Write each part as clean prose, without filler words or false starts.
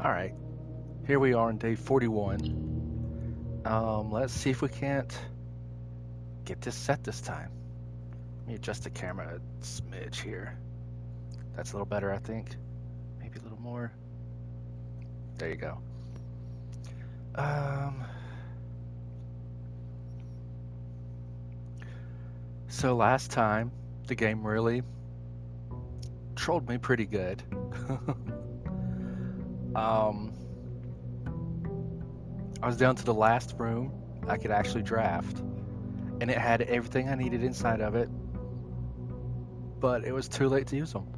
Alright, here we are on day 41. Let's see if we can't get this set this time. Let me adjust the camera a smidge here. That's a little better, I think. Maybe a little more. There you go. So last time, the game really trolled me pretty good. I was down to the last room I could actually draft, and it had everything I needed inside of it, but it was too late to use them.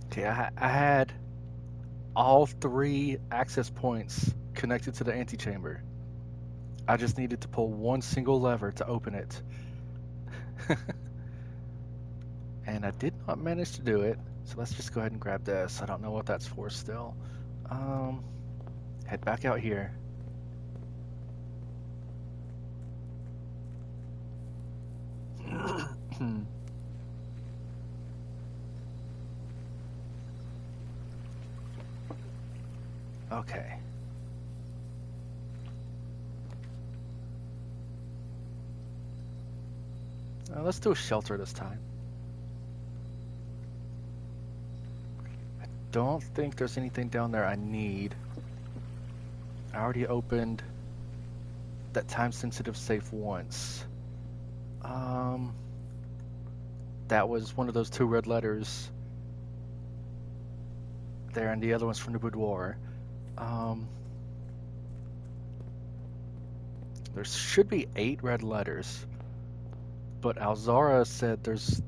Okay, I had all 3 access points connected to the antechamber. I just needed to pull one single lever to open it. And I did not manage to do it, so let's just go ahead and grab this. I don't know what that's for still. Head back out here. Okay. Let's do a shelter this time. I don't think there's anything down there I need. I already opened that time-sensitive safe once. That was one of those 2 red letters there, and the other one's from the boudoir. There should be 8 red letters, but Alzara said there's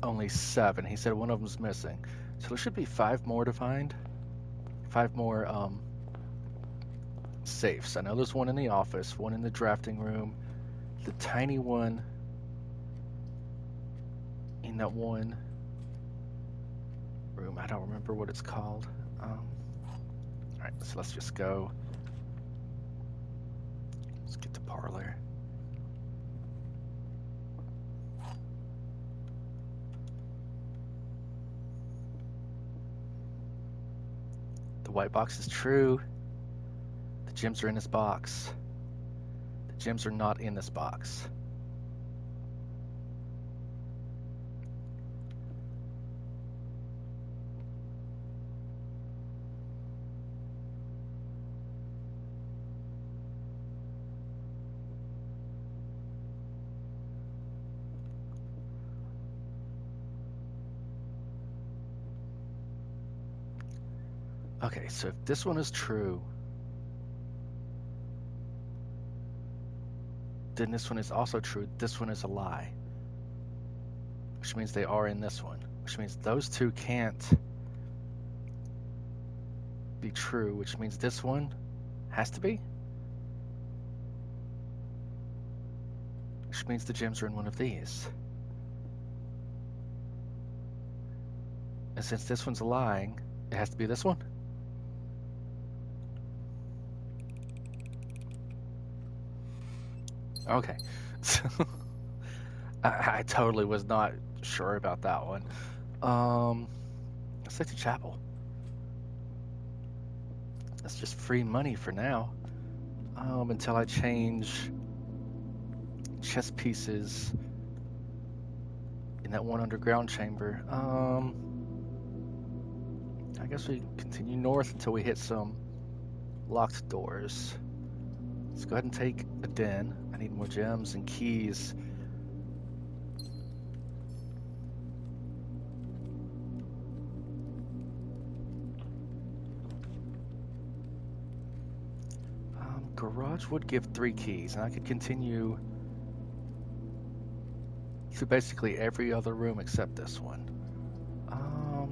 only 7. He said one of them's missing. So there should be 5 more to find. 5 more safes. I know there's one in the office, one in the drafting room, the tiny one in that one room. I don't remember what it's called. Alright, so let's just go. Let's get to parlor. The white box is true. The gems are in this box. The gems are not in this box. Okay, so if this one is true, then this one is also true. This one is a lie, which means they are in this one, which means those 2 can't be true, which means this one has to be, which means the gems are in one of these. And since this one's lying, it has to be this one. Okay. I totally was not sure about that one. Let's take the chapel. That's just free money for now. Until I change chess pieces in that one underground chamber. I guess we continue north until we hit some locked doors. Let's go ahead and take a den. I need more gems and keys. Garage would give 3 keys, and I could continue to basically every other room except this one.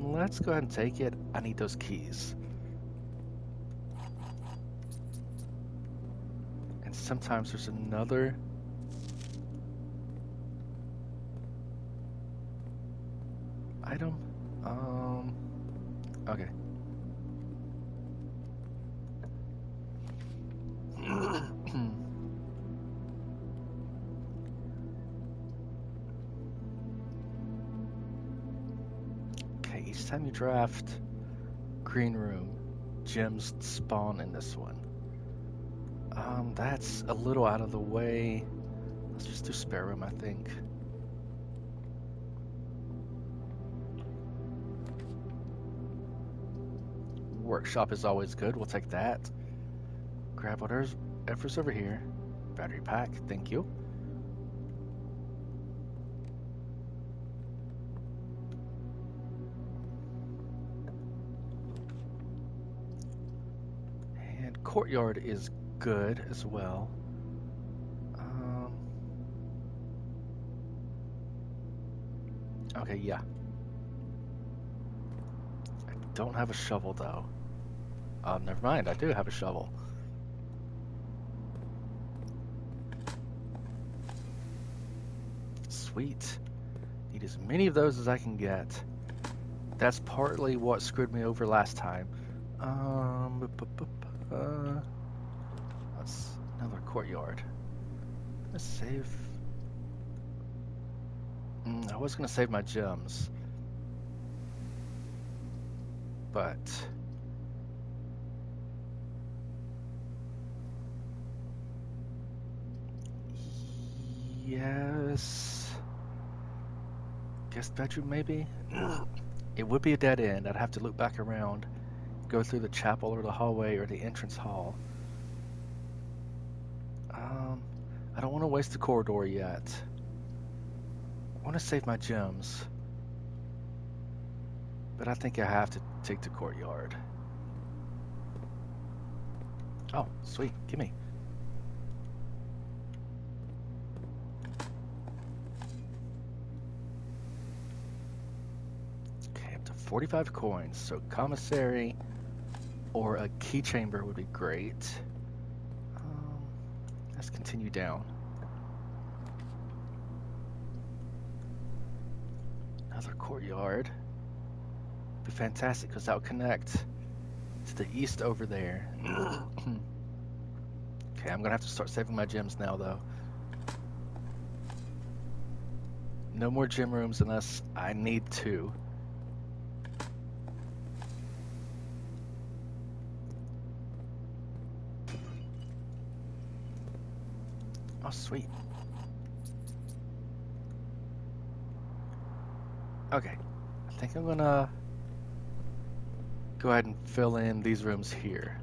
Let's go ahead and take it. I need those keys. And sometimes there's another item. Okay. time you draft green room, gems spawn in this one. That's a little out of the way. Let's just do spare room, I think. Workshop is always good. We'll take that. Grab whatever's over here. Battery pack, thank you. And courtyard is good as well. Okay, yeah. I don't have a shovel though. Never mind, I do have a shovel. Sweet. Need as many of those as I can get. That's partly what screwed me over last time. That's another courtyard. Let's save. I was gonna save my gems, but yes, guest bedroom maybe. It would be a dead end. I'd have to loop back around, go through the chapel or the hallway or the entrance hall. I don't want to waste the corridor yet. I want to save my gems, but I think I have to take the courtyard. Oh, sweet, gimme. Okay, up to 45 coins, so commissary or a key chamber would be great. Let's continue down. Another courtyard. Be fantastic because that would connect to the east over there. Okay, I'm gonna have to start saving my gems now though. No more gem rooms unless I need to. Oh, sweet. Okay, I think I'm gonna go ahead and fill in these rooms here.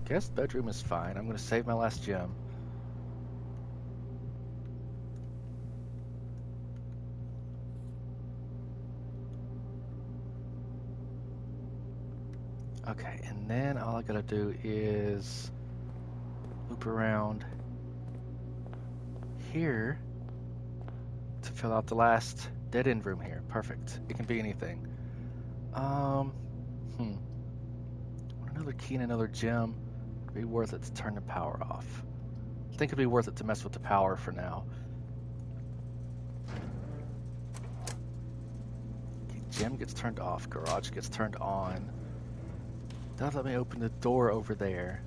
Guest bedroom is fine. I'm gonna save my last gem. Okay, and then all I gotta do is loop around here to fill out the last dead end room here. Perfect. It can be anything. Another key and another gem. It'd be worth it to turn the power off. I think it'd be worth it to mess with the power for now. Okay, gem gets turned off. Garage gets turned on. Don't let me open the door over there.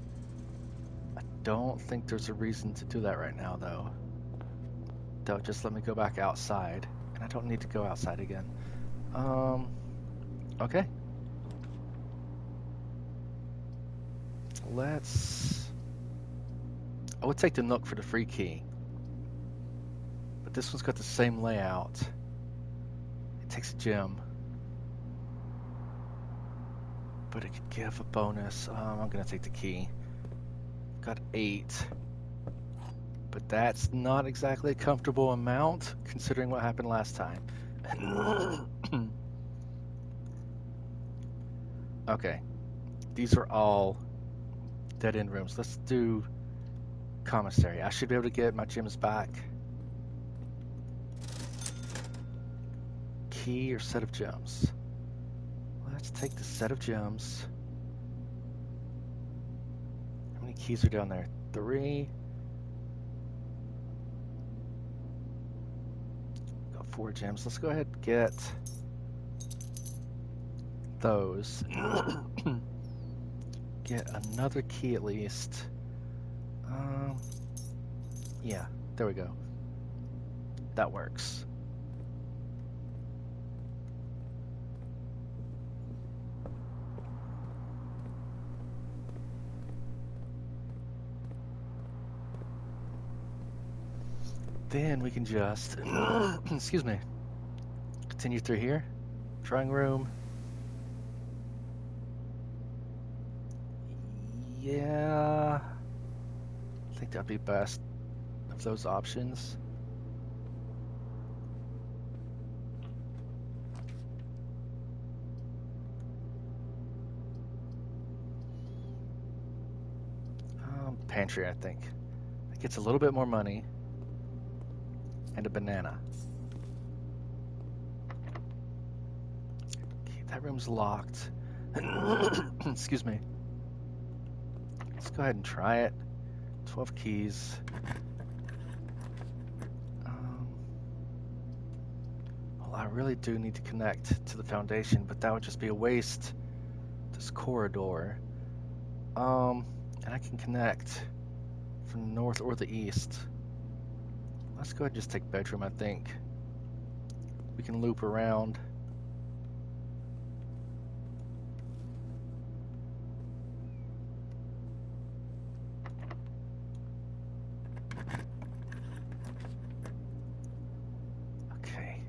I don't think there's a reason to do that right now, though. Don't just let me go back outside. And I don't need to go outside again. Okay. I would take the Nook for the free key. But this one's got the same layout. It takes a gem. But it could give a bonus. I'm gonna take the key. Got 8. But that's not exactly a comfortable amount, considering what happened last time. Okay. These are all dead-end rooms. Let's do commissary. I should be able to get my gems back. Key or set of gems? Let's take the set of gems. How many keys are down there? 3. Got 4 gems. Let's go ahead and get those. Get another key at least. Yeah, there we go. That works. Then we can just, excuse me, continue through here. Drawing room. Yeah, I think that'd be best of those options. Pantry, I think. It gets a little bit more money. And a banana. Okay, that room's locked. Excuse me. Let's go ahead and try it. 12 keys. Well, I really do need to connect to the foundation, but that would just be a waste. This corridor. And I can connect from the north or the east. Let's go ahead and just take bedroom, I think. We can loop around. Okay.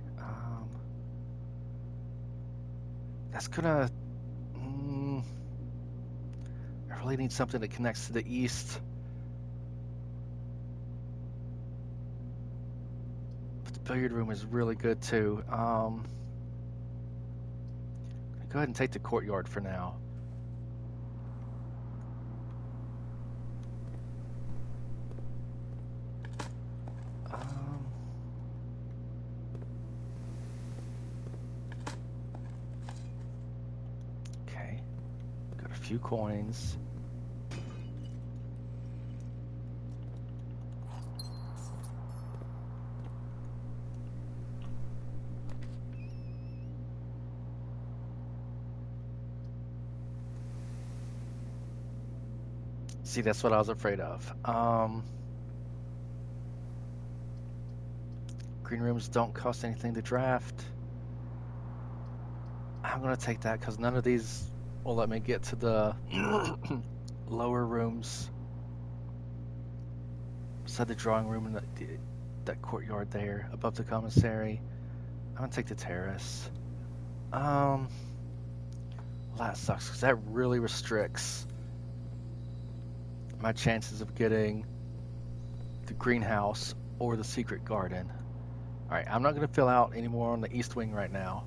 That's gonna... I really need something that connects to the east. But the billiard room is really good too. Go ahead and take the courtyard for now. Okay. Got a few coins. See, that's what I was afraid of. Green rooms don't cost anything to draft. I'm gonna take that because none of these will let me get to the lower rooms. Beside the drawing room and that courtyard there, above the commissary. I'm gonna take the terrace. Well, that sucks because that really restricts my chances of getting the greenhouse or the secret garden. Alright, I'm not going to fill out any more on the east wing right now.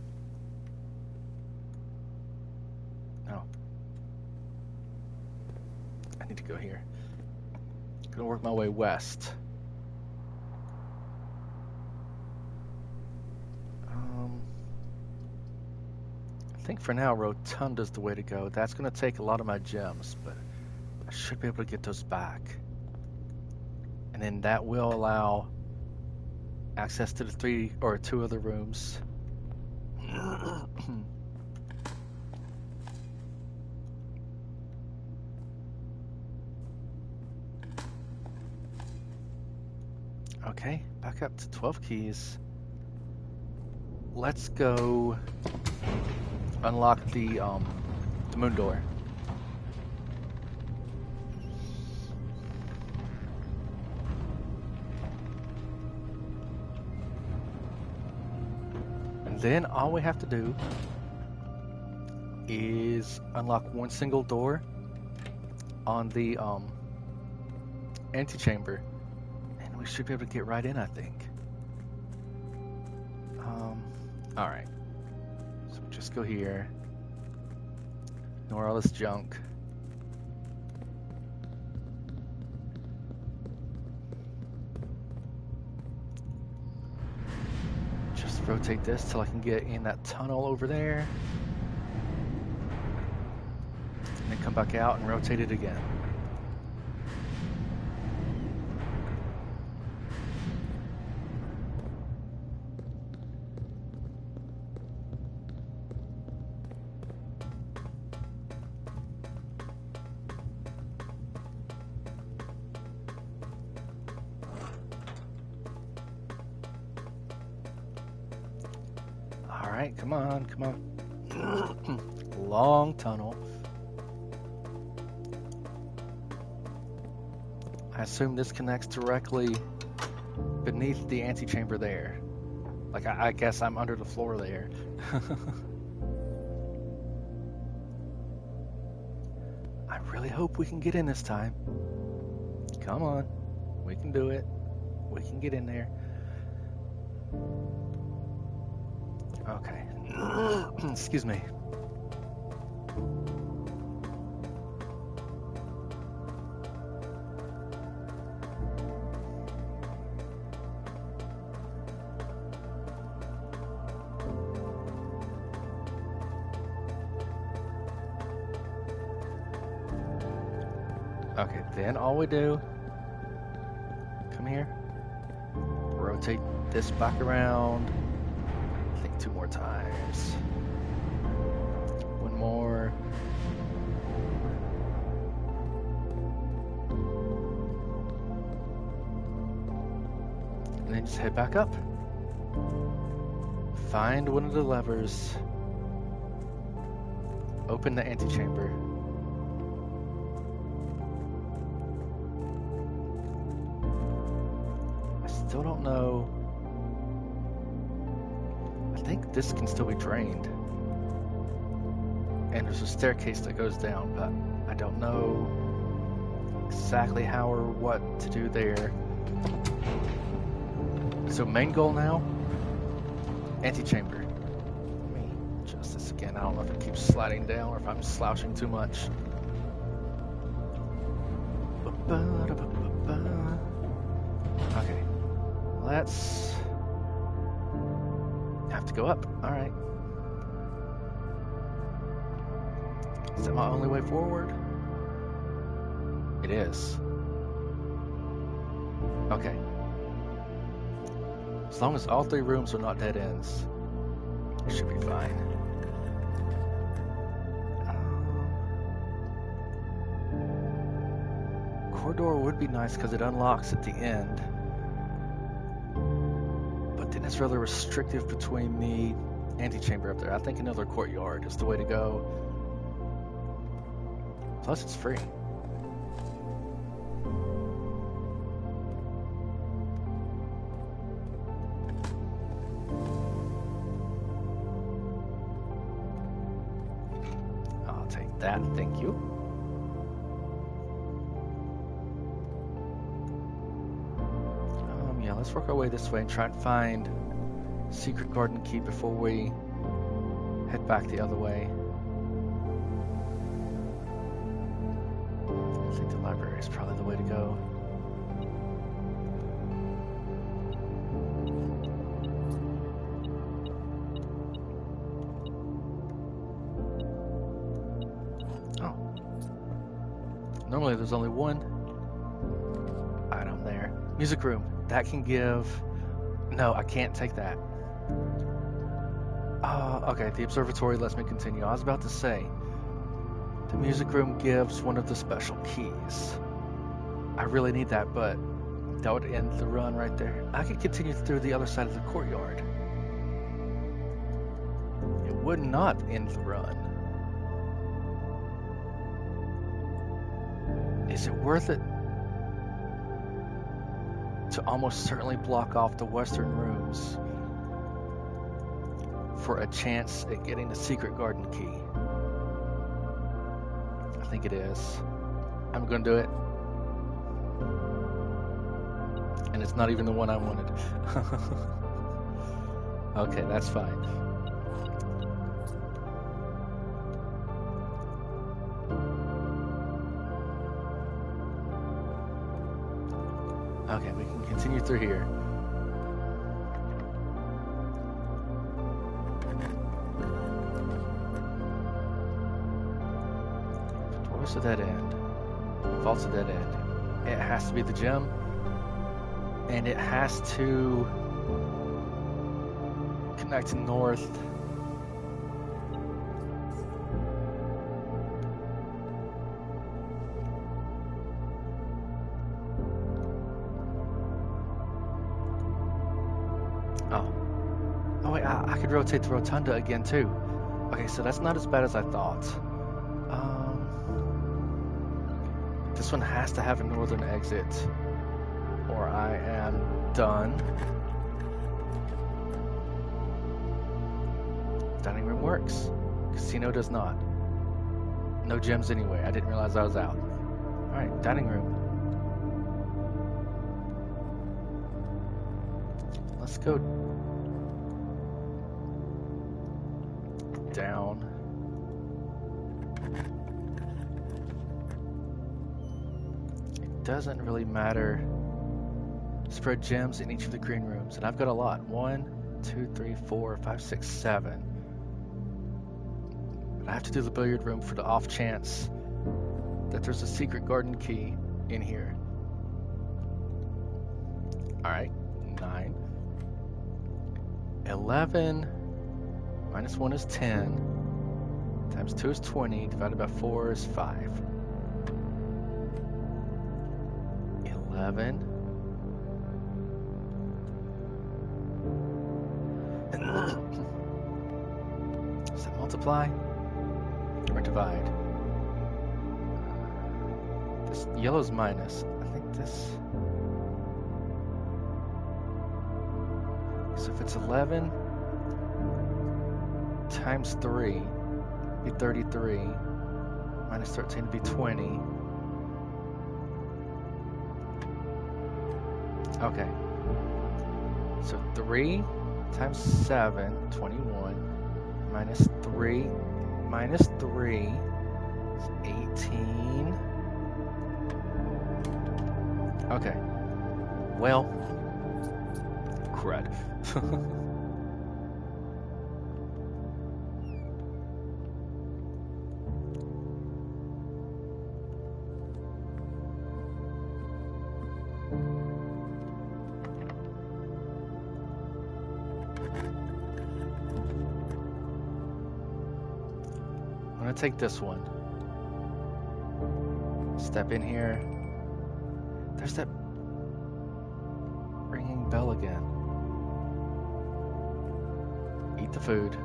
No. I need to go here. I'm going to work my way west. I think for now Rotunda's the way to go. That's going to take a lot of my gems, but I should be able to get those back. And then that will allow access to the 3 or 2 other rooms. Okay, back up to 12 keys. Let's go unlock the moon door. Then all we have to do is unlock one single door on the antechamber, and we should be able to get right in, I think. All right, so just go here, ignore all this junk. Rotate this till I can get in that tunnel over there. And then come back out and rotate it again. Alright, come on, come on. Long tunnel. I assume this connects directly beneath the antechamber there. Like, I guess I'm under the floor there. I really hope we can get in this time. Come on. We can do it. We can get in there. Okay. Excuse me. Okay, then all we do, come here, rotate this back around, I think 2 more times, 1 more, and then just head back up, find one of the levers, open the antechamber. Still don't know. I think this can still be drained. And there's a staircase that goes down, but I don't know exactly how or what to do there. So main goal now, antechamber. Let me adjust this again. I don't know if it keeps sliding down or if I'm slouching too much. Okay. Let's have to go up. All right. Is that my only way forward? It is. Okay. As long as all 3 rooms are not dead ends, it should be fine. Corridor would be nice because it unlocks at the end. It's rather restrictive between the antechamber up there. I think another courtyard is the way to go. Plus, it's free. I'll take that, thank you. Yeah, let's work our way this way and try and find secret garden key before we head back the other way. I think the library is probably the way to go. Oh. Normally there's only one item there. Music room. That can give... No, I can't take that. Okay, the observatory lets me continue. I was about to say, the music room gives one of the special keys. I really need that, but that would end the run right there. I could continue through the other side of the courtyard. It would not end the run. Is it worth it to almost certainly block off the western rooms for a chance at getting the secret garden key? I think it is. I'm gonna do it. And it's not even the one I wanted. Okay, that's fine. Okay, we can continue through here. Doors to that end. Vaults to that end. It has to be the gem. And it has to connect north. Oh wait, I could rotate the rotunda again too. Okay, so that's not as bad as I thought. This one has to have a northern exit, or or I am done. Dining room works. Casino does not. No gems anyway. I didn't realize I was out. Alright, dining room. Let's go down. It doesn't really matter. Spread gems in each of the green rooms, and I've got a lot. 1, 2, 3, 4, 5, 6, 7. But I have to do the billiard room for the off chance that there's a secret garden key in here. Alright, 9. 11 minus 1 is 10. Times 2 is 20. Divided by 4 is 5. 11. Does that multiply or divide? This yellow's minus. I think this. So if it's 11 times 3, it'd be 33. Minus 13 would be 20. Okay. So 3 times 7, 21. Minus 3 is 18. Okay. Well, crud. I'm gonna take this one. Step in here. There's that ringing bell again. Eat the food.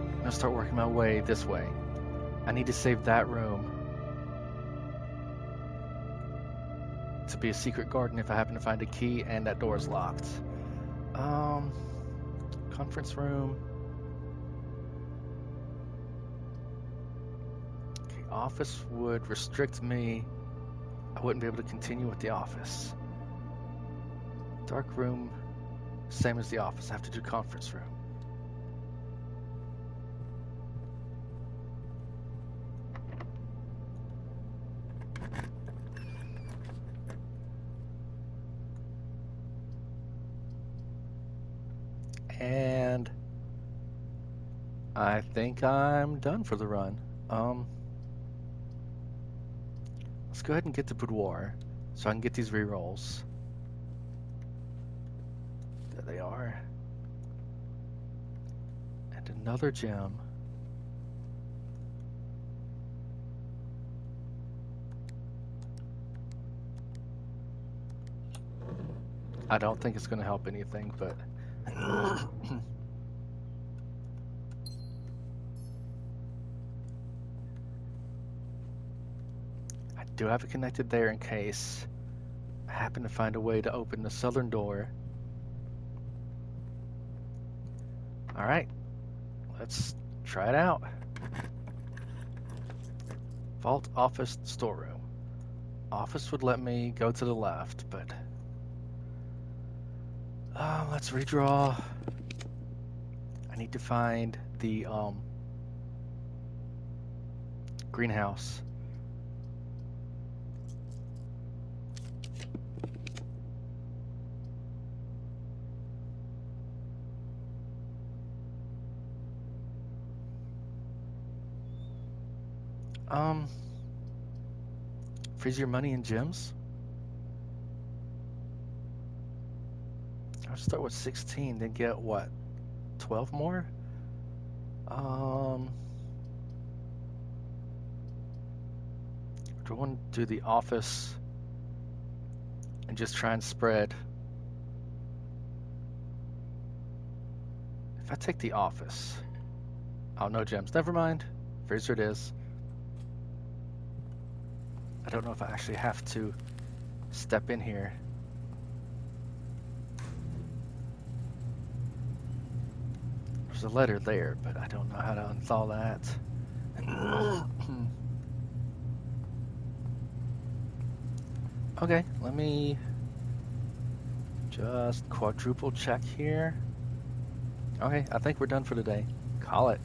I'm gonna start working my way this way. I need to save that room to be a secret garden if I happen to find a key and that door is locked. Conference room. Okay, office would restrict me. I wouldn't be able to continue with the office. Dark room, same as the office. I have to do conference room. And I think I'm done for the run. Let's go ahead and get the boudoir so I can get these rerolls. There they are. And another gem. I don't think it's going to help anything, but I do have it connected there in case I happen to find a way to open the southern door. Alright, let's try it out. Vault, office, storeroom. Office would let me go to the left, but let's redraw. I need to find the greenhouse. Freeze your money in gems. I'll start with 16, then get what? 12 more? Do I want to do the office and just try and spread If I take the office, oh, no gems. Never mind. Freezer it is. I don't know if I actually have to step in here. There's a letter there, but I don't know how to unthaw that. Okay, let me just quadruple check here. Okay, I think we're done for today. Call it.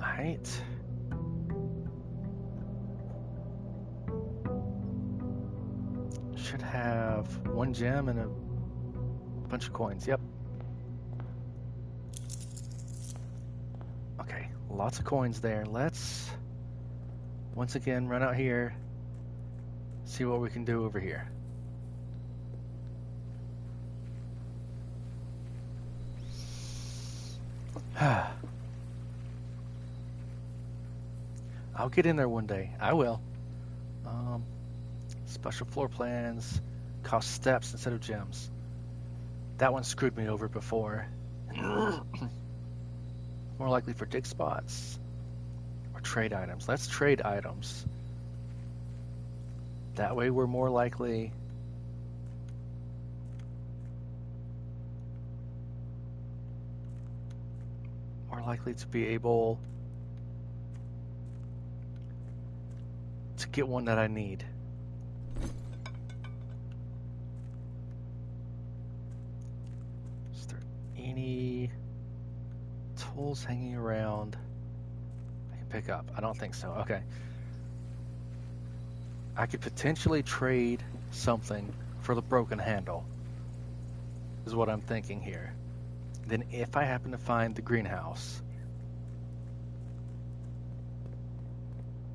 Alright. Should have one gem and a bunch of coins. Yep. Okay, lots of coins there. Let's once again run out here, see what we can do over here. I'll get in there one day. I will. Special floor plans cost steps instead of gems. That one screwed me over before. More likely for dig spots or trade items. Let's trade items. That way we're more likely to be able to get one that I need. Is there any tools hanging around I can pick up? I don't think so. Okay. I could potentially trade something for the broken handle, is what I'm thinking here. Then if I happen to find the greenhouse,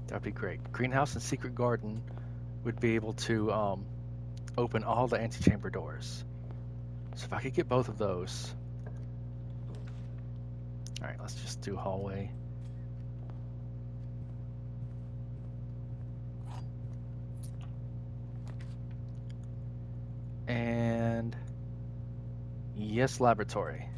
that would be great. Greenhouse and secret garden would be able to open all the antechamber doors. So if I could get both of those. All right, let's just do hallway. And yes, laboratory.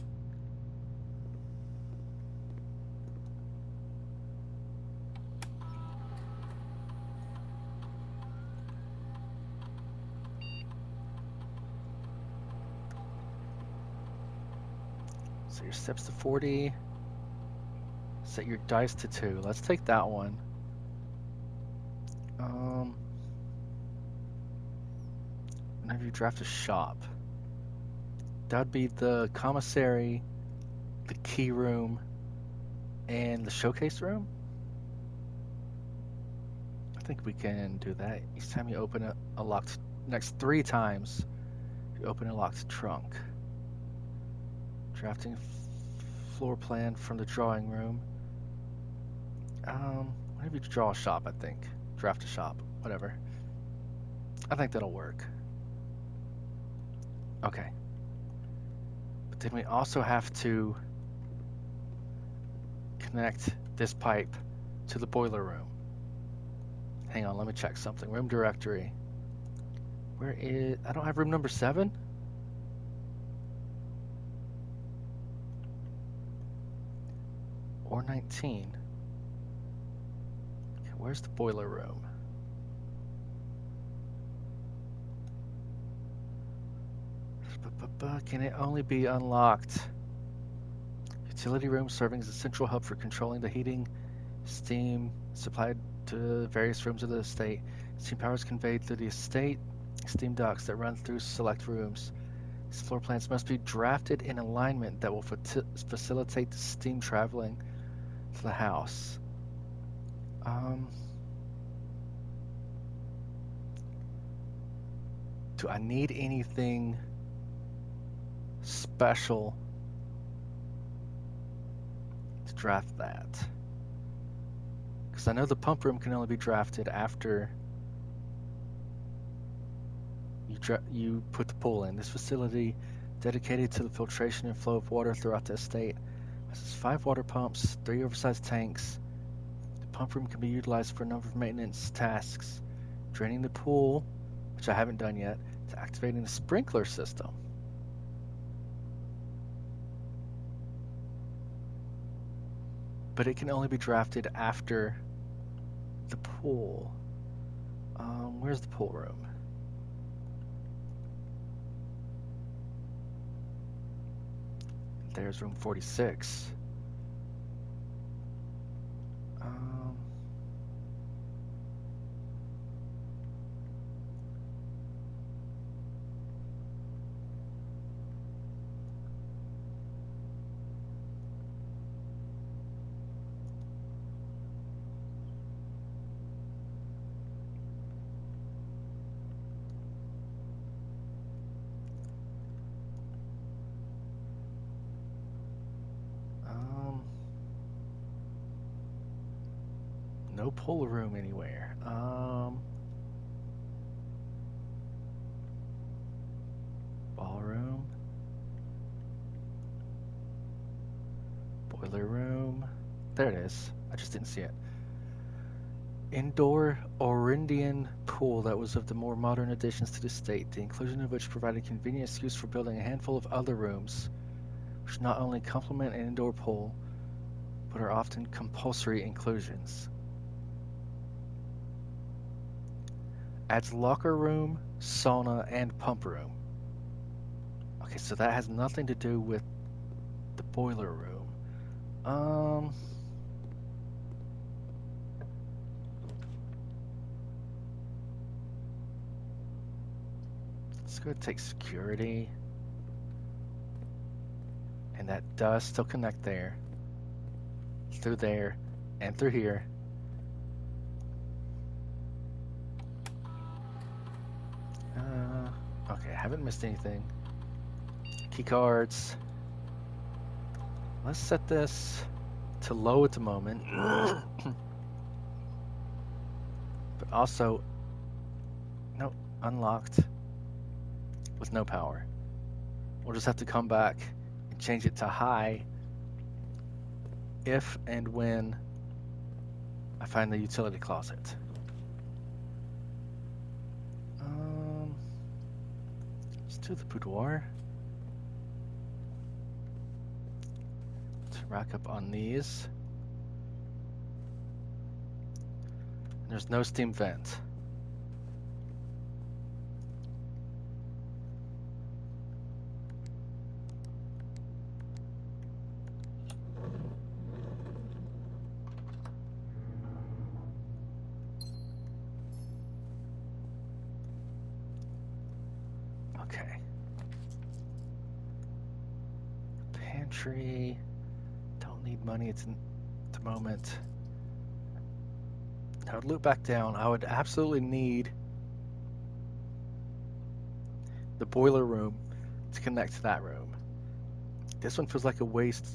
So your steps to 40. Set your dice to 2. Let's take that one. Whenever you draft a shop, that'd be the commissary, the key room, and the showcase room. I think we can do that. Each time you open a locked, next 3 times, you open a locked trunk. Drafting floor plan from the drawing room. Whenever you draw a shop, I think. Draft a shop, whatever. I think that'll work. Okay. But then we also have to connect this pipe to the boiler room. Hang on, let me check something. Room directory. Where is... I don't have room number 7? Or 19. Okay, where's the boiler room? Can it only be unlocked? Utility room serving as a central hub for controlling the heating, steam supplied to various rooms of the estate. Steam power is conveyed through the estate steam ducts that run through select rooms. These floor plans must be drafted in alignment that will facilitate the steam traveling to the house. Do I need anything special to draft that? Because I know the pump room can only be drafted after you put the pool in. This facility, dedicated to the filtration and flow of water throughout the estate, has 5 water pumps, 3 oversized tanks. The pump room can be utilized for a number of maintenance tasks, draining the pool, which I haven't done yet, to activating the sprinkler system. But it can only be drafted after the pool. Where's the pool room? There's room 46. No pool room anywhere. Ballroom. Boiler room. There it is. I just didn't see it. Indoor Orindian pool that was of the more modern additions to the estate, the inclusion of which provided convenient excuse for building a handful of other rooms, which not only complement an indoor pool, but are often compulsory inclusions. Adds locker room, sauna, and pump room. Okay, so that has nothing to do with the boiler room. Let's go take security. And that does still connect there. Through there, and through here. Okay, I haven't missed anything. Key cards. Let's set this to low at the moment. But also, nope, unlocked with no power. We'll just have to come back and change it to high if and when I find the utility closet. Let's do the boudoir. Let's rack up on these. And there's no steam vent. Okay. Pantry. Don't need money at the moment. I would loop back down. I would absolutely need the boiler room to connect to that room. This one feels like a waste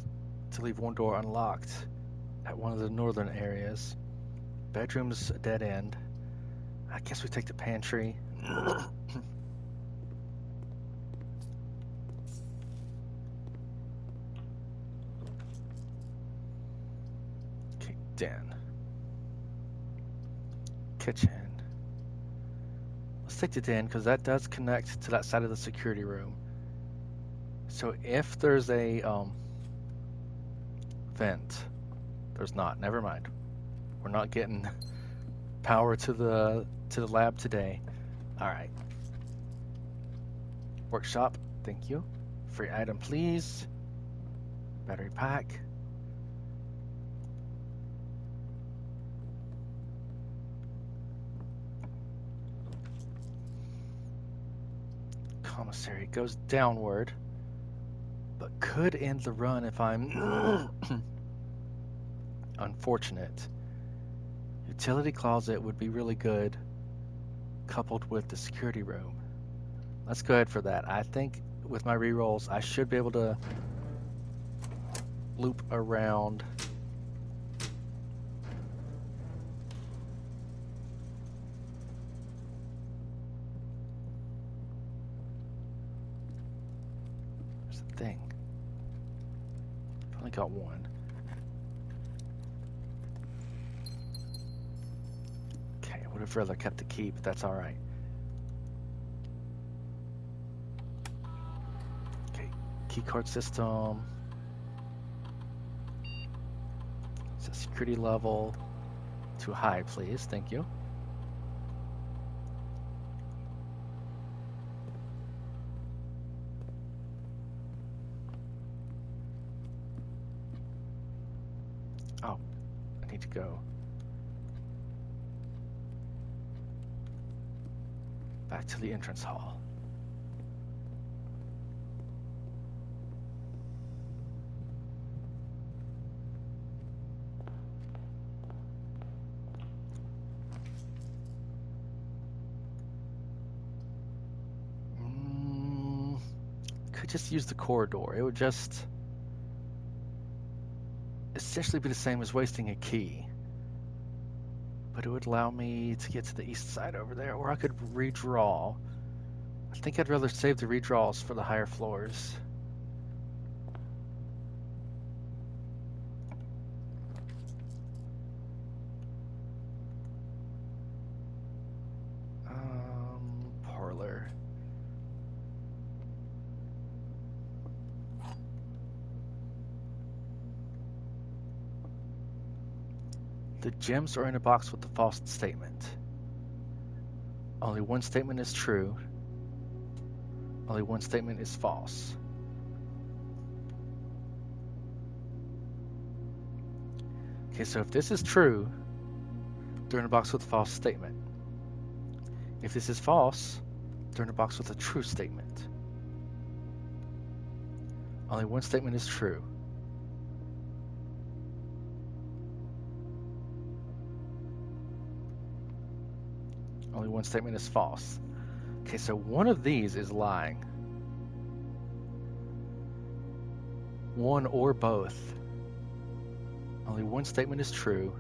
to leave one door unlocked at one of the northern areas. Bedroom's a dead end. I guess we take the pantry. Okay, den. Kitchen. Let's take the den because that does connect to that side of the security room. So if there's a vent, there's not. Never mind. We're not getting power to the lab today. All right. Workshop. Thank you. Free item, please. Battery pack. Commissary goes downward, but could end the run if I'm unfortunate. Utility closet would be really good, coupled with the security room. Let's go ahead for that. I think with my rerolls, I should be able to loop around got one. Okay, I would have rather kept the key, but that's alright. Okay, keycard system. It's a security level. Too high, please. Thank you. Oh, I need to go back to the entrance hall. Could just use the corridor. It would just essentially be the same as wasting a key. But it would allow me to get to the east side over there, or I could redraw. I think I'd rather save the redraws for the higher floors. Parlor. The gems are in a box with the false statement. Only one statement is true. Only one statement is false. Okay, so if this is true, they're in a box with a false statement. If this is false, they're in a box with a true statement. Only one statement is true. Only one statement is false. Okay, so one of these is lying. One or both. Only one statement is true,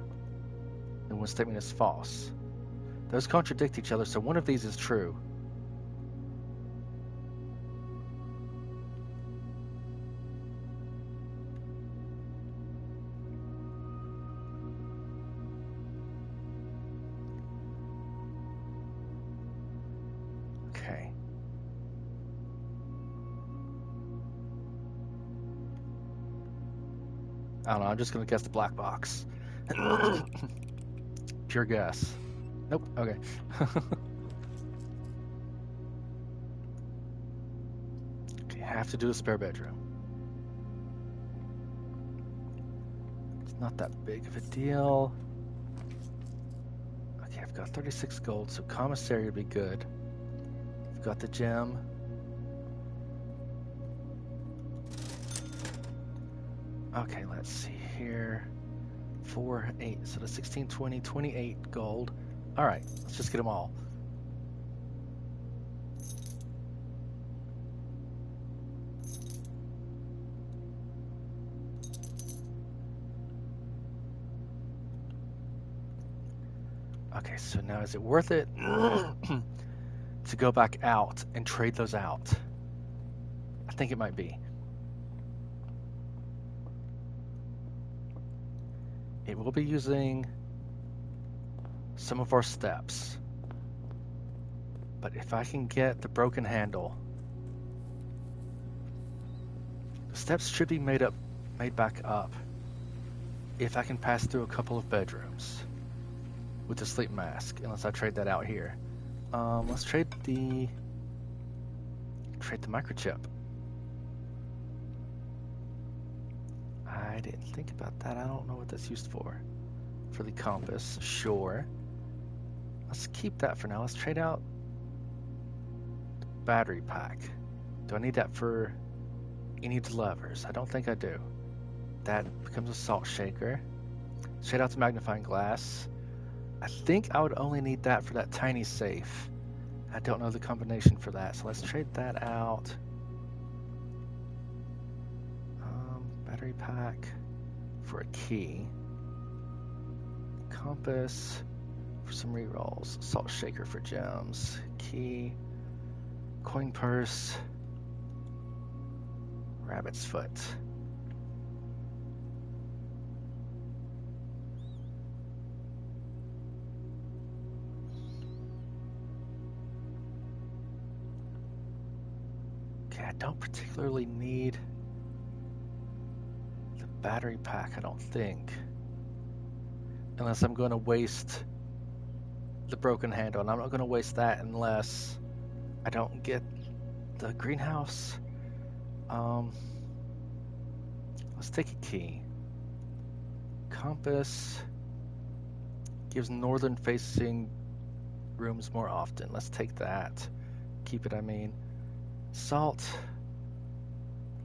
and one statement is false. Those contradict each other, so one of these is true. Okay. I don't know, I'm just going to guess the black box. Pure guess. Nope, okay. Okay, have to do a spare bedroom. It's not that big of a deal. Okay, I've got 36 gold, so commissary would be good. I've got the gem. Okay, let's see here. 4, 8, so the 16, 20, 28 gold. All right, let's just get them all. Okay, so now is it worth it to go back out and trade those out? I think it might be. It will be using some of our steps. But if I can get the broken handle, the steps should be made back up if I can pass through a couple of bedrooms with the sleep mask, unless I trade that out here. Let's trade the microchip. I didn't think about that. I don't know what that's used for. For the compass, sure. Let's keep that for now. Let's trade out the battery pack. Do I need that for any of the levers? I don't think I do. That becomes a salt shaker. Trade out the magnifying glass. I think I would only need that for that tiny safe. I don't know the combination for that, so let's trade that out. Battery pack for a key. Compass for some rerolls. Salt shaker for gems. Key. Coin purse. Rabbit's foot. don't particularly need the battery pack, I don't think. Unless I'm going to waste the broken handle, and I'm not going to waste that unless I don't get the greenhouse. Let's take a key. Compass gives northern facing rooms more often. Let's take that. Keep it, I mean. Salt.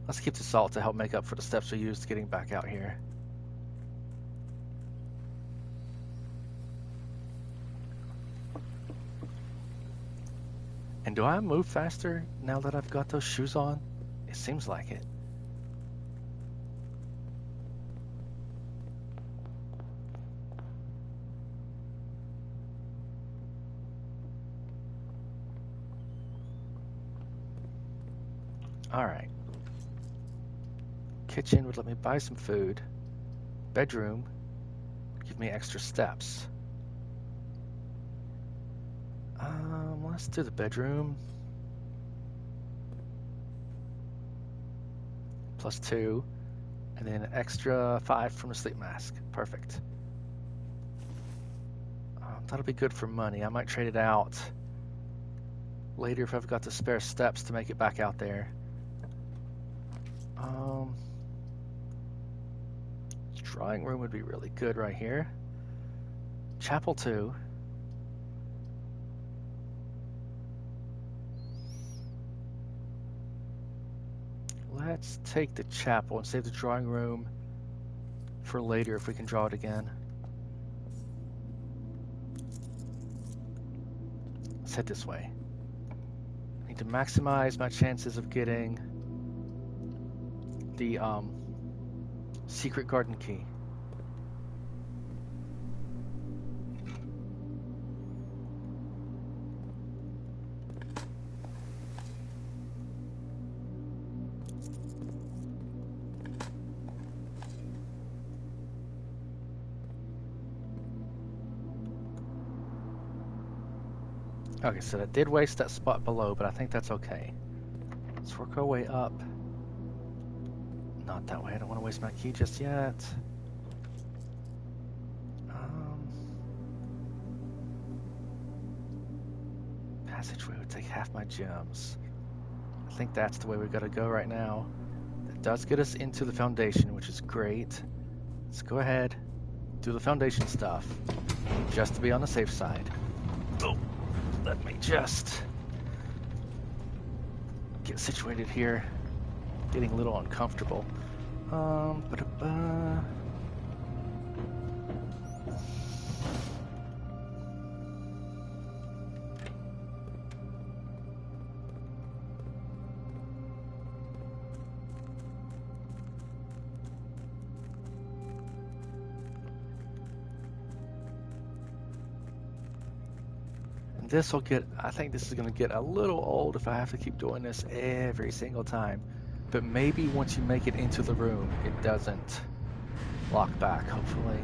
Let's keep the salt to help make up for the steps we used getting back out here. And do I move faster now that I've got those shoes on? It seems like it. All right. Kitchen would let me buy some food. Bedroom give me extra steps. Let's do the bedroom. +2, and then an extra 5 from the sleep mask. Perfect. That'll be good for money. I might trade it out later if I've got the spare steps to make it back out there. Drawing room would be really good right here. Chapel 2. Let's take the chapel and save the drawing room for later if we can draw it again. Let's head this way. I need to maximize my chances of getting the secret garden key. Okay, so that did waste that spot below, but I think that's okay. Let's work our way up. Not that way, I don't want to waste my key just yet. Passageway would take half my gems. I think that's the way we've got to go right now. That does get us into the foundation, which is great. Let's go ahead, do the foundation stuff, just to be on the safe side. Oh. Let me just get situated here. Getting a little uncomfortable. This will get, I think this is going to get a little old if I have to keep doing this every single time. But maybe once you make it into the room, it doesn't lock back, hopefully.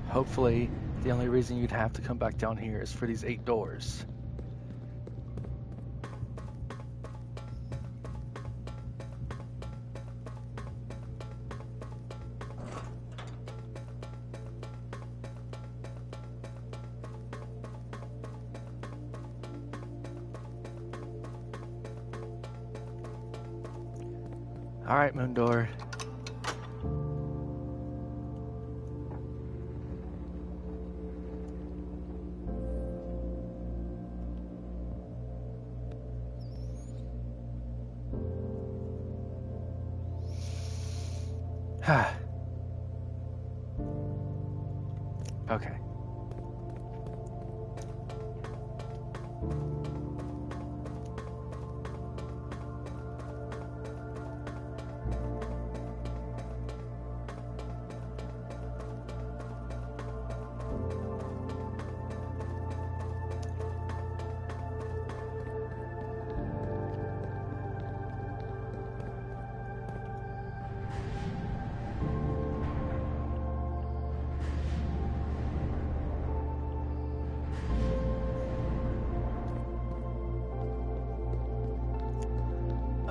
Hopefully, the only reason you'd have to come back down here is for these 8 doors. All right, moon door. Okay.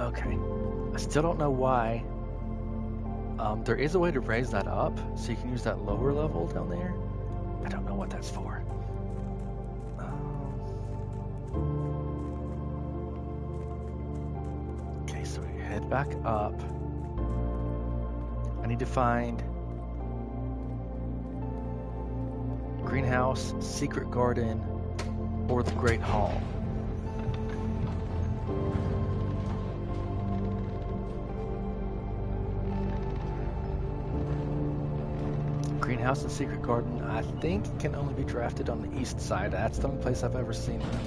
Okay. I still don't know why. There is a way to raise that up, so you can use that lower level down there. I don't know what that's for. Okay, so we head back up. I need to find greenhouse, secret garden, or the Great Hall. Greenhouse and secret garden, I think, can only be drafted on the east side. That's the only place I've ever seen them.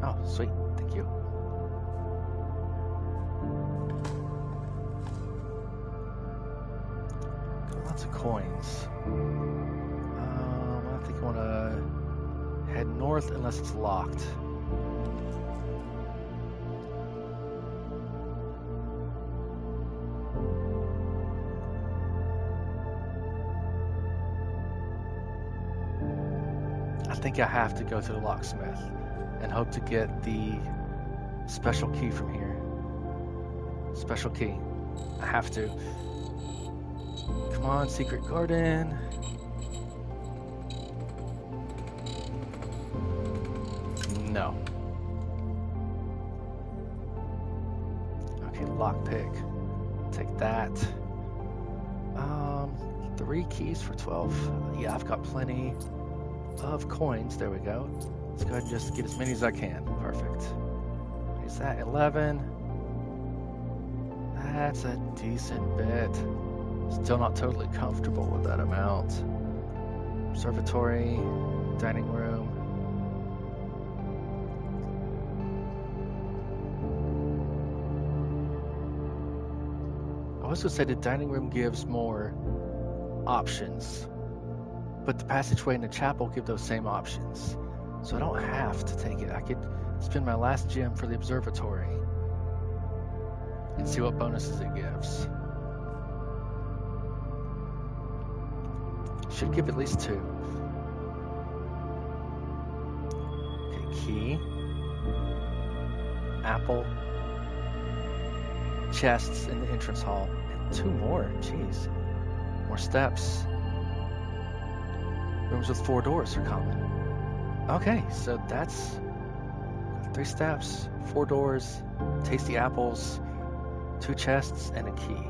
Oh, sweet. Thank you. Got lots of coins. I think I want to head north unless it's locked. I think I have to go to the locksmith and hope to get the special key from here. Special key. I have to. Come on, secret garden. No. Okay, lockpick. Take that. 3 keys for 12. Yeah, I've got plenty of coins. There we go. Let's go ahead and just get as many as I can. Perfect. Is that 11? That's a decent bit. Still not totally comfortable with that amount. Observatory, dining room. I was going to say the dining room gives more options, but the passageway and the chapel give those same options. So I don't have to take it. I could spend my last gem for the observatory and see what bonuses it gives. Should give at least 2. Okay, key. Apple. Chests in the entrance hall. And 2 more. Jeez. More steps. Rooms with 4 doors are common. Okay, so that's 3 steps, 4 doors, tasty apples, 2 chests, and a key.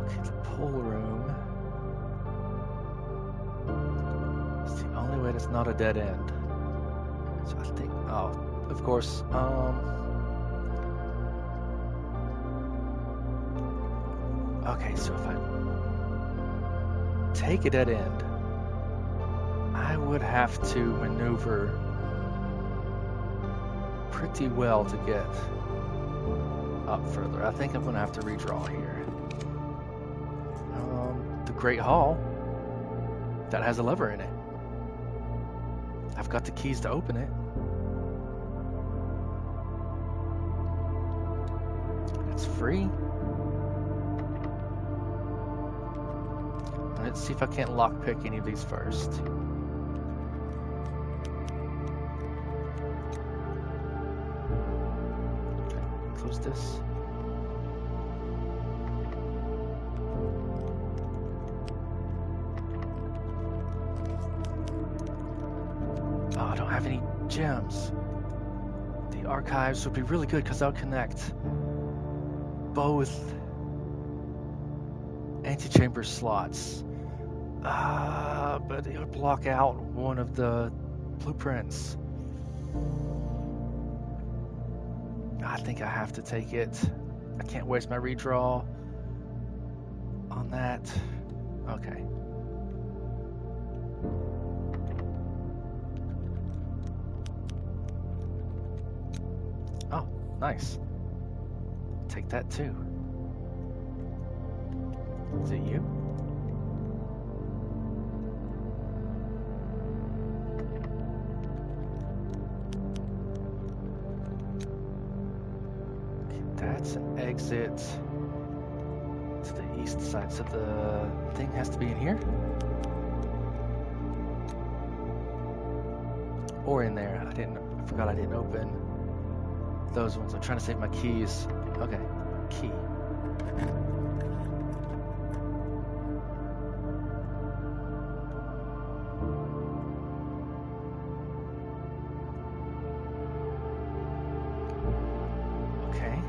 Okay, the pool room. It's the only way that's not a dead end. So I think, oh, of course, okay, so if I take a dead end, I would have to maneuver pretty well to get up further. I think I'm going to have to redraw here. The Great Hall, that has a lever in it. I've got the keys to open it. It's free. Let's see if I can't lockpick any of these first. Okay, close this. Oh, I don't have any gems. The archives would be really good because they'll connect both antechamber slots. But it would block out one of the blueprints. I think I have to take it. I can't waste my redraw on that. Okay. Oh, nice. Take that too. Is it you? exit to the east side. So the thing has to be in here? Or in there. I forgot I didn't open those ones. I'm trying to save my keys. Okay, key. Okay.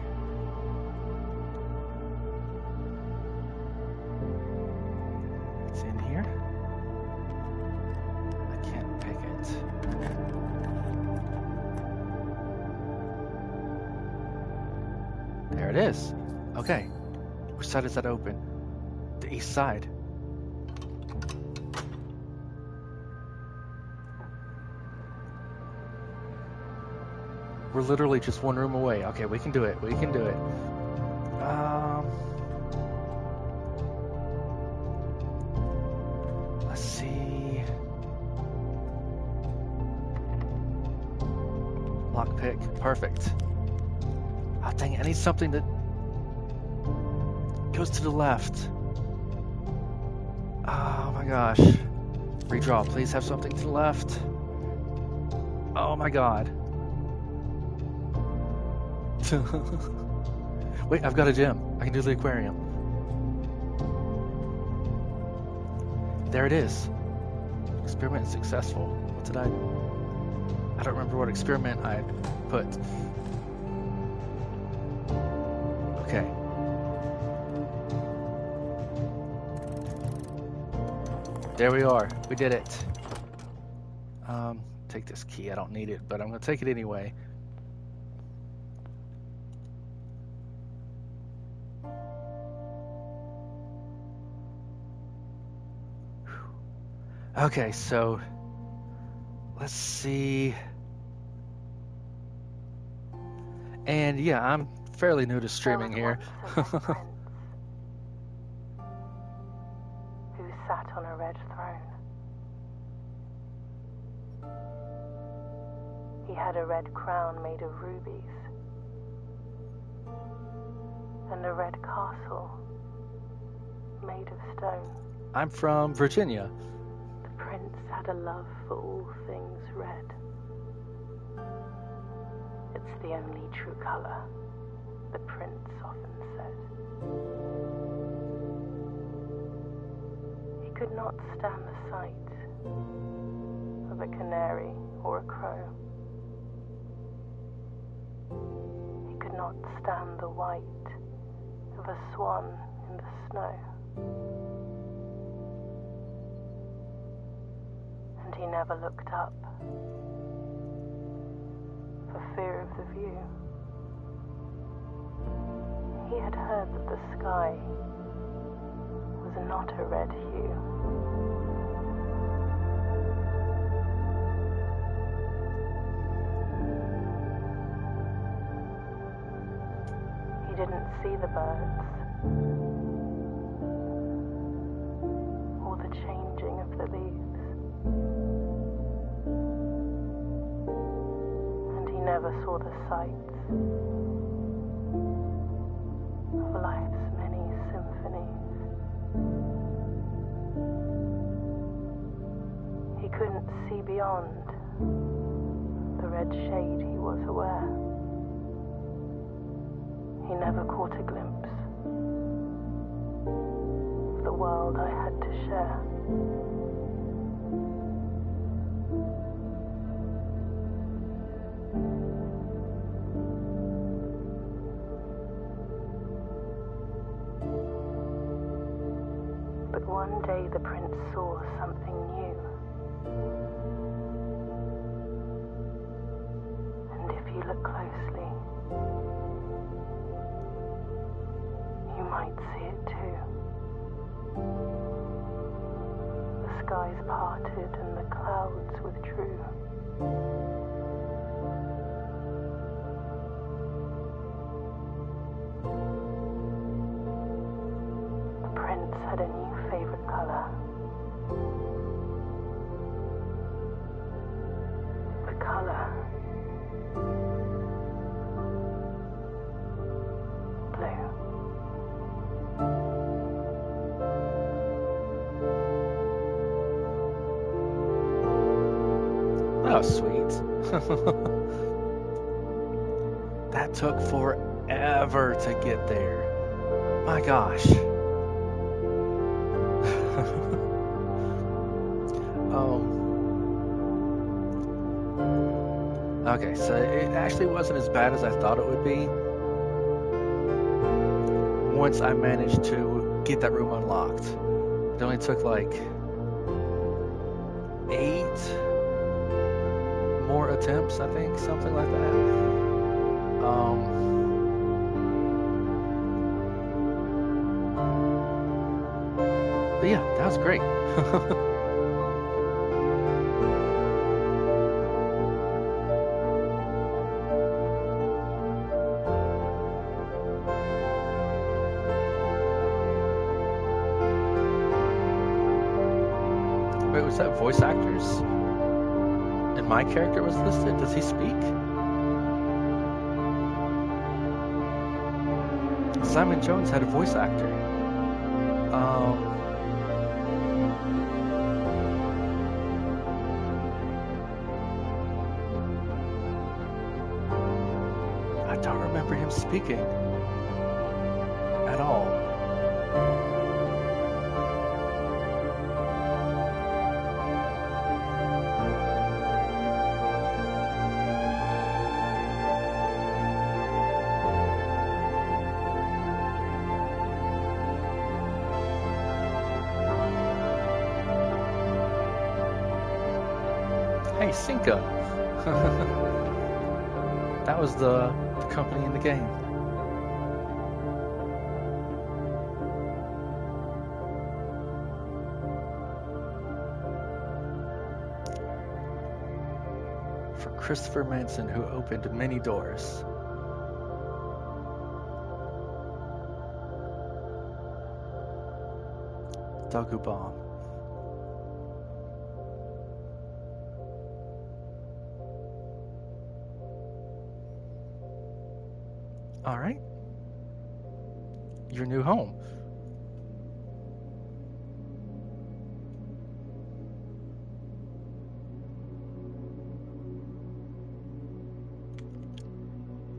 It's in here. I can't pick it. There it is. Okay. Which side is that open? The east side. We're literally just one room away. Okay, we can do it. We can do it. Let's see. Lockpick. Perfect. Oh, dang it. I need something that goes to the left. Oh my gosh. Redraw. Please have something to the left. Oh my god. Wait, I've got a gem. I can do the aquarium. There it is. Experiment successful. What did I don't remember what experiment I put. Okay. There we are. We did it. Take this key. I don't need it, but I'm going to take it anyway. Okay, so let's see. And yeah, I'm fairly new to streaming here. Who sat on a red throne. He had a red crown made of rubies and a red castle made of stone. I'm from Virginia. The prince had a love for all things red. It's the only true color, the prince often said. He could not stand the sight of a canary or a crow. He could not stand the white of a swan in the snow. And he never looked up for fear of the view. He had heard that the sky was not a red hue. He didn't see the birds or the changing of the leaves. And he never saw the sights of life's many symphonies. He couldn't see beyond the red shade he was aware. He never caught a glimpse of the world I had to share. But one day the prince saw something new. And if you look closely, you might see it too. The skies parted and the clouds withdrew. The prince had a new favorite color. The color blue. Oh, sweet. That took forever to get there. My gosh. Okay, so it actually wasn't as bad as I thought it would be once I managed to get that room unlocked. It only took like 8 more attempts, I think, something like that. But yeah, that was great. Wait, was that voice actors? And my character was listed? Does he speak? Simon Jones had a voice actor. I don't remember him speaking at all. Hey, Cinco. That was the company in the game. For Christopher Manson, who opened many doors. Dogu Bomb. All right. Your new home.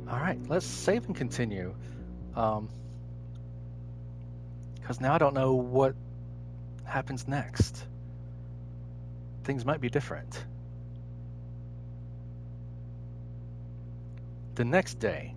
All right, let's save and continue. Because now I don't know what happens next. Things might be different. The next day.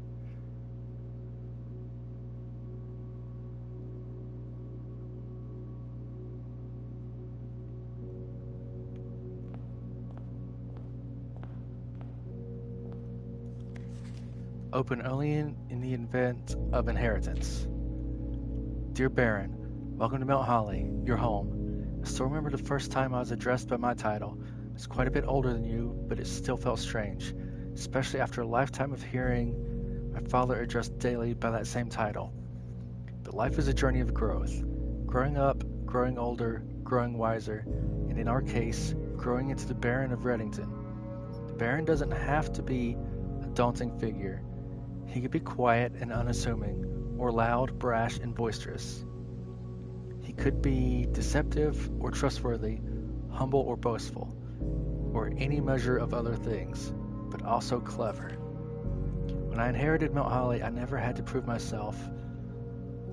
Open only in the event of inheritance. Dear Baron, welcome to Mount Holly, your home. I still remember the first time I was addressed by my title. I was quite a bit older than you, but it still felt strange, especially after a lifetime of hearing my father addressed daily by that same title. But life is a journey of growth. Growing up, growing older, growing wiser, and in our case, growing into the Baron of Reddington. The Baron doesn't have to be a daunting figure. He could be quiet and unassuming, or loud, brash, and boisterous. He could be deceptive or trustworthy, humble or boastful, or any measure of other things, but also clever. When I inherited Mount Holly, I never had to prove myself.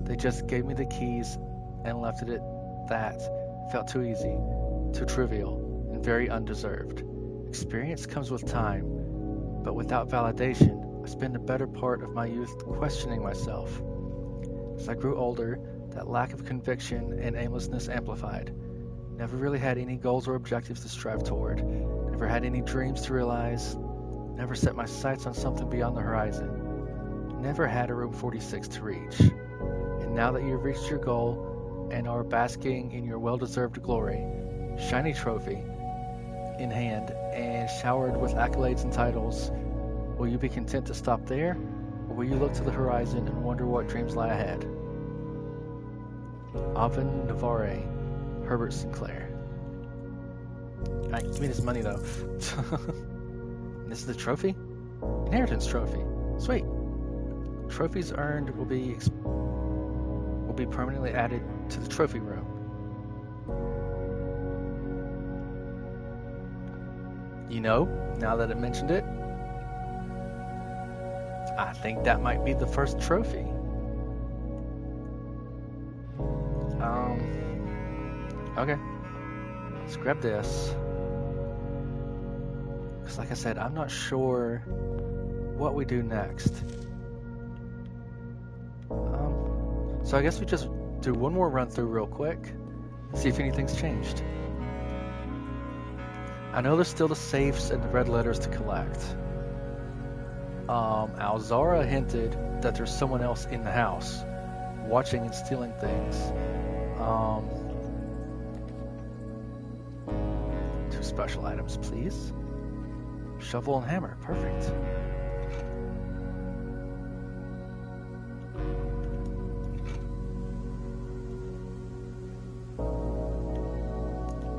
They just gave me the keys and left it at that. It felt too easy, too trivial, and very undeserved. Experience comes with time, but without validation, I spent the better part of my youth questioning myself. As I grew older, that lack of conviction and aimlessness amplified. Never really had any goals or objectives to strive toward. Never had any dreams to realize. Never set my sights on something beyond the horizon. Never had a room 46 to reach. And now that you've reached your goal and are basking in your well-deserved glory, shiny trophy in hand and showered with accolades and titles, will you be content to stop there, or will you look to the horizon and wonder what dreams lie ahead? Avon Navarre, Herbert Sinclair. Alright, give me this money though. This is the trophy? Inheritance trophy. Sweet. Trophies earned will be permanently added to the trophy room. You know, now that it mentioned it, I think that might be the first trophy. Okay. Let's grab this. Because like I said, I'm not sure what we do next. So I guess we just do one more run through real quick. See if anything's changed. I know there's still the safes and the red letters to collect. Alzara hinted that there's someone else in the house, watching and stealing things. 2 special items, please. Shovel and hammer, perfect.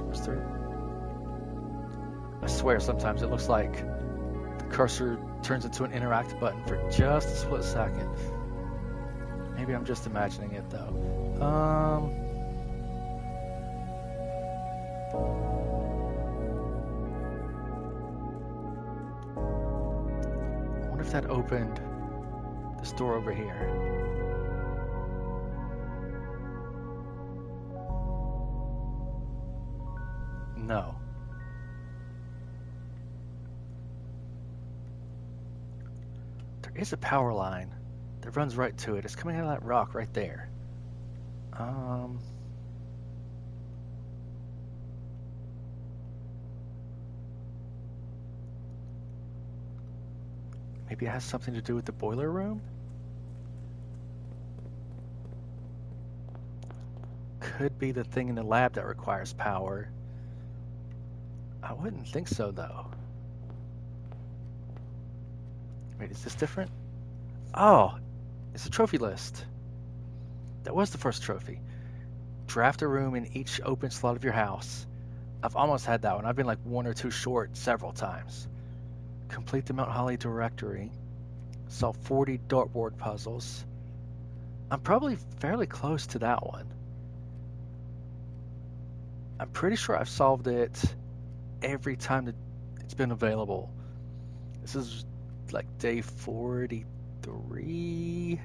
There's 3. I swear sometimes it looks like the cursor turns into an interact button for just a split second. Maybe I'm just imagining it though. I wonder if that opened this door over here. No. There is a power line that runs right to it. It's coming out of that rock right there. Maybe it has something to do with the boiler room? Could be the thing in the lab that requires power. I wouldn't think so, though. Wait, is this different? Oh, it's a trophy list. That was the first trophy. Draft a room in each open slot of your house. I've almost had that one. I've been like 1 or 2 short several times. Complete the Mount Holly directory. Solve 40 dartboard puzzles. I'm probably fairly close to that one. I'm pretty sure I've solved it every time that it's been available. This is like day 43.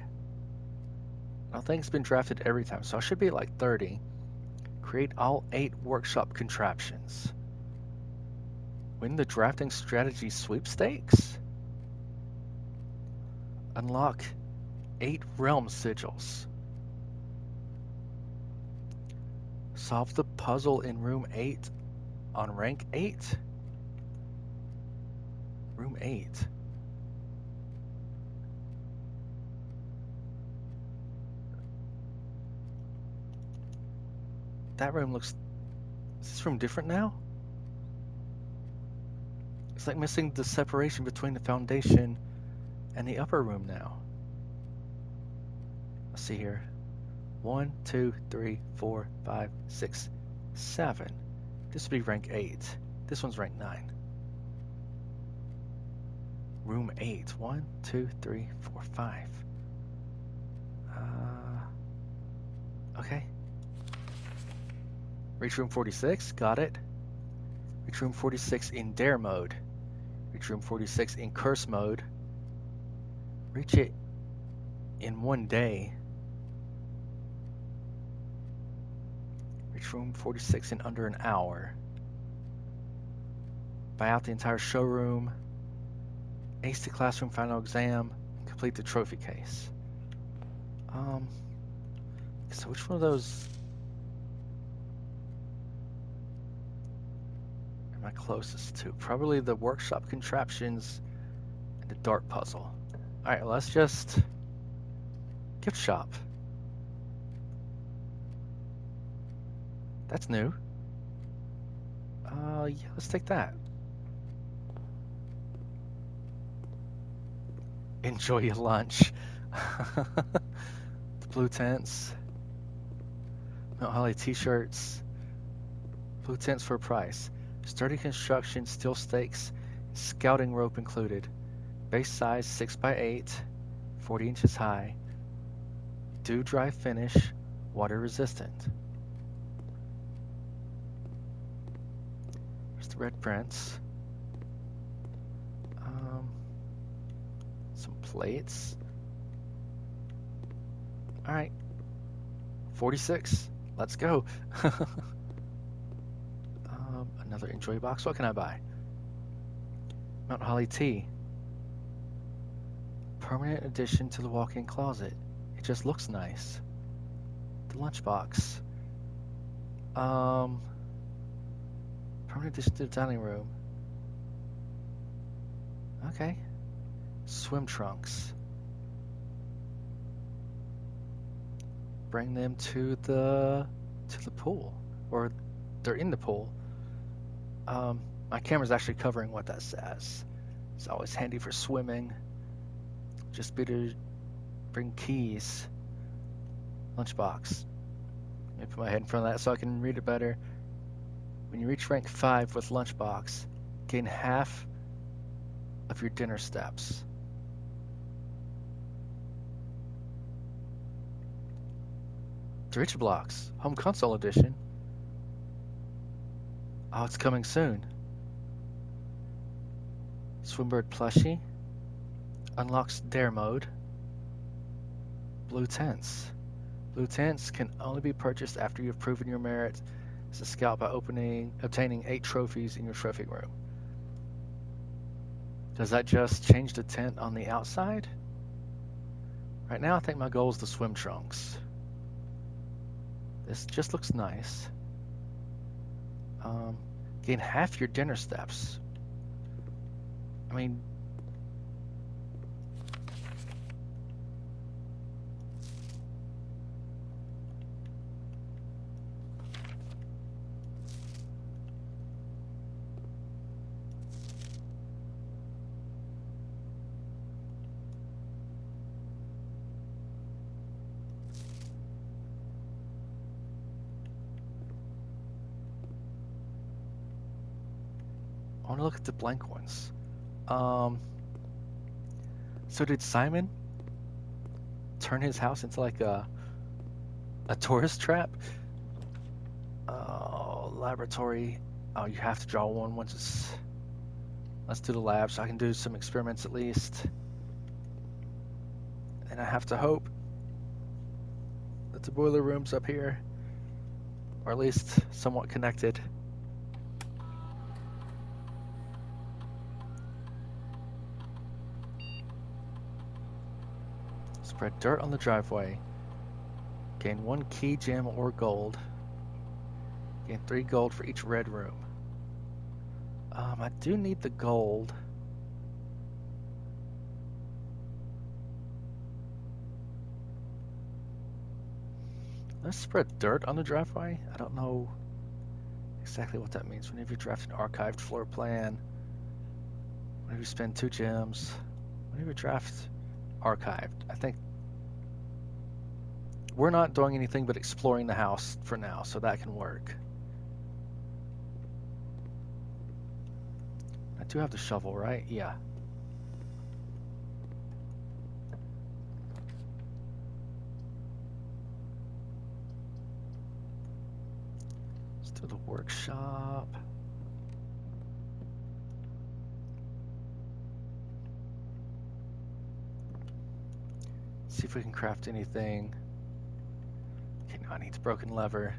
I think it's been drafted every time, so I should be at like 30. Create all 8 workshop contraptions. Win the drafting strategy sweepstakes. Unlock 8 realm sigils. Solve the puzzle in room 8 on rank 8. Room 8. That room looks... Is this room different now? It's like missing the separation between the foundation and the upper room now. Let's see here. 1, 2, 3, 4, 5, 6, 7. This would be rank 8. This one's rank 9. Room 8. 1, 2, 3, 4, 5. Okay. Reach room 46. Got it. Reach room 46 in dare mode. Reach room 46 in curse mode. Reach it in 1 day. Reach room 46 in under an hour. Buy out the entire showroom. Ace the classroom final exam. Complete the trophy case. So which one of those am I closest to? Probably the workshop contraptions and the dart puzzle. Alright, let's just... Gift shop. That's new. Yeah, let's take that. Enjoy your lunch. The blue tents. Mount Holly t-shirts. Blue tents for a price. Sturdy construction, steel stakes, scouting rope included. Base size 6x8, 40 inches high. Dew dry finish, water resistant. There's the red prints. plates. Alright. 46. Let's go. Another enjoy box. What can I buy? Mount Holly tea. Permanent addition to the walk-in closet. It just looks nice. The lunchbox. Permanent addition to the dining room. Okay. Swim trunks. Bring them to the pool, or they're in the pool. My camera's actually covering what that says. It's always handy for swimming. Just be to bring keys. Lunchbox. Let me put my head in front of that so I can read it better. When you reach rank 5 with lunchbox, gain half of your dinner steps. Rich Blocks, Home Console Edition. Oh, it's coming soon. Swimbird plushie. Unlocks Dare mode. Blue tents. Blue tents can only be purchased after you have proven your merit as a scout by obtaining 8 trophies in your trophy room. Does that just change the tent on the outside? Right now I think my goal is the swim trunks. This just looks nice. Gain half your dinner steps. I mean, I want to look at the blank ones. So did Simon turn his house into like a tourist trap? Oh, laboratory. Oh, you have to draw one once it's... Let's do the lab so I can do some experiments at least. And I have to hope that the boiler room's up here, or at least somewhat connected. Spread dirt on the driveway. Gain 1 key gem or gold. Gain 3 gold for each red room. I do need the gold. Let's spread dirt on the driveway. I don't know exactly what that means. Whenever you draft an archived floor plan, whenever you spend 2 gems, whenever you draft archived, I think we're not doing anything but exploring the house for now, so that can work. I do have the shovel, right? Yeah. Let's do the workshop. See if we can craft anything. Okay, now I need the broken lever.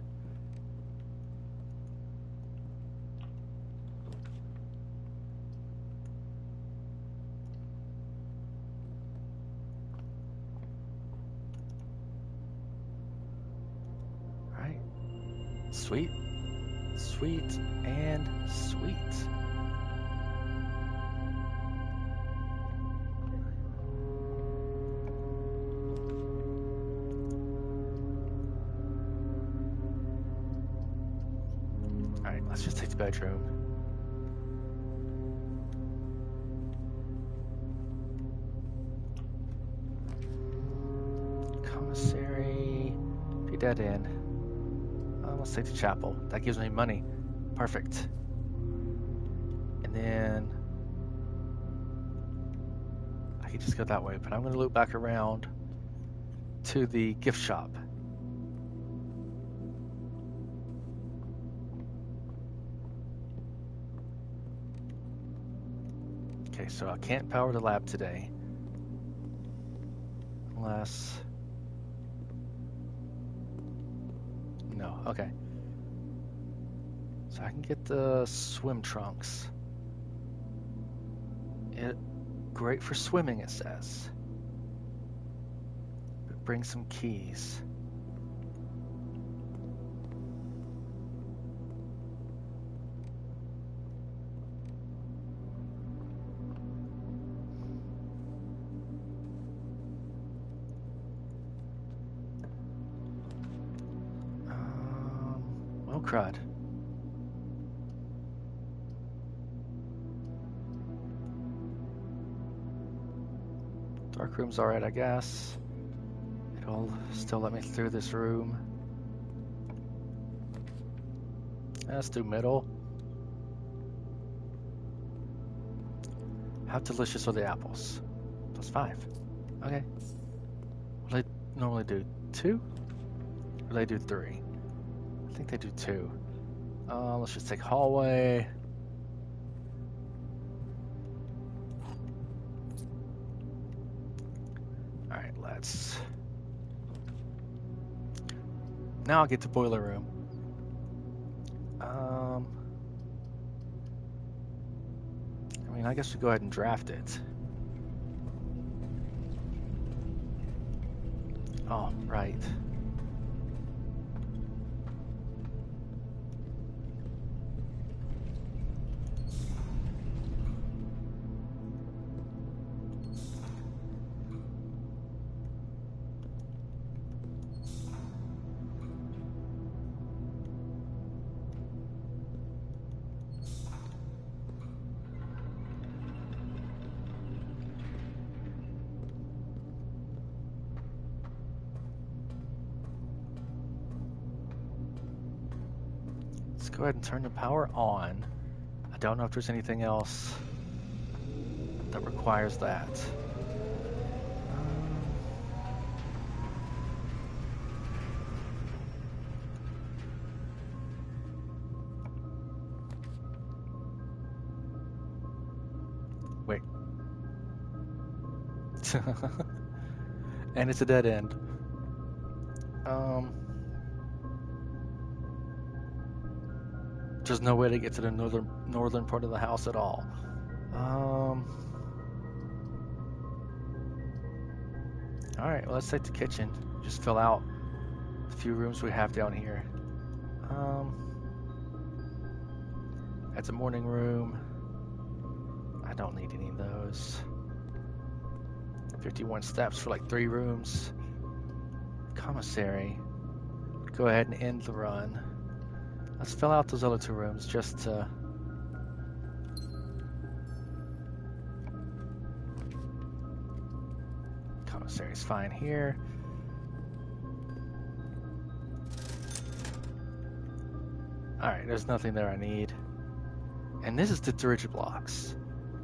Alright. Sweet. Sweet and sweet. Alright, let's just take the bedroom. Commissary. Be dead end. Let's take the chapel. That gives me money. Perfect. And then I could just go that way, but I'm going to loop back around to the gift shop. Okay, so I can't power the lab today. Unless... No, okay. So I can get the swim trunks. Great for swimming, it says. But bring some keys. Oh crud. Dark room's alright, I guess. It'll still let me through this room. Let's do middle. How delicious are the apples? +5. Okay. What do they normally do? 2? Or do they do 3? I think they do 2. Let's just take hallway. Alright, let's... Now I'll get to boiler room. I mean, I guess we go ahead and draft it. Oh, right. Let's go ahead and turn the power on. I don't know if there's anything else that requires that. Wait. And it's a dead end. There's no way to get to the northern part of the house at all. Alright, well, let's take the kitchen. Just fill out the few rooms we have down here. That's a morning room. I don't need any of those. 51 steps for like 3 rooms. Commissary. Go ahead and end the run. Let's fill out those other 2 rooms just to... Commissary's fine here. Alright, there's nothing there I need. And this is the Dirigiblocks.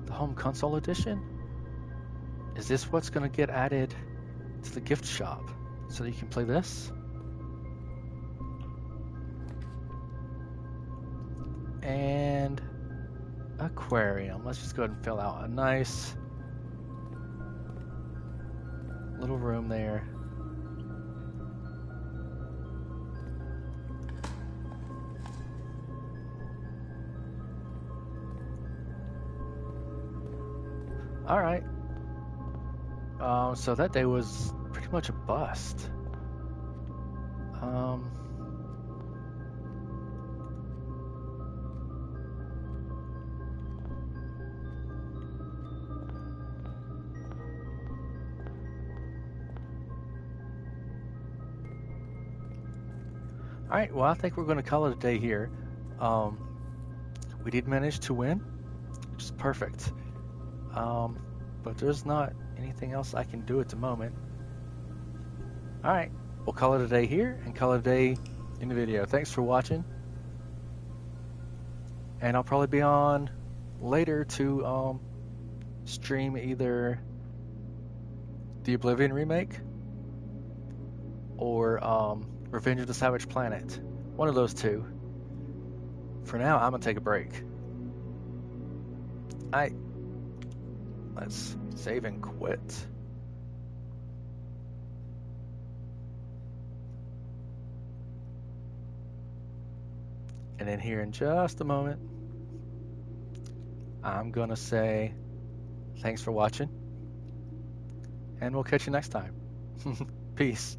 The home console edition? Is this what's going to get added to the gift shop so that you can play this? And aquarium. Let's just go ahead and fill out a nice little room there. All right. So that day was pretty much a bust. All right, well, I think we're going to call it a day here. We did manage to win, which is perfect. But there's not anything else I can do at the moment. All right, we'll call it a day here and call it a day in the video. Thanks for watching. And I'll probably be on later to stream either the Oblivion remake or Revenge of the Savage Planet. One of those 2. For now, I'm gonna take a break. Alright. Let's save and quit. And then here in just a moment, I'm going to say thanks for watching, and we'll catch you next time. Peace.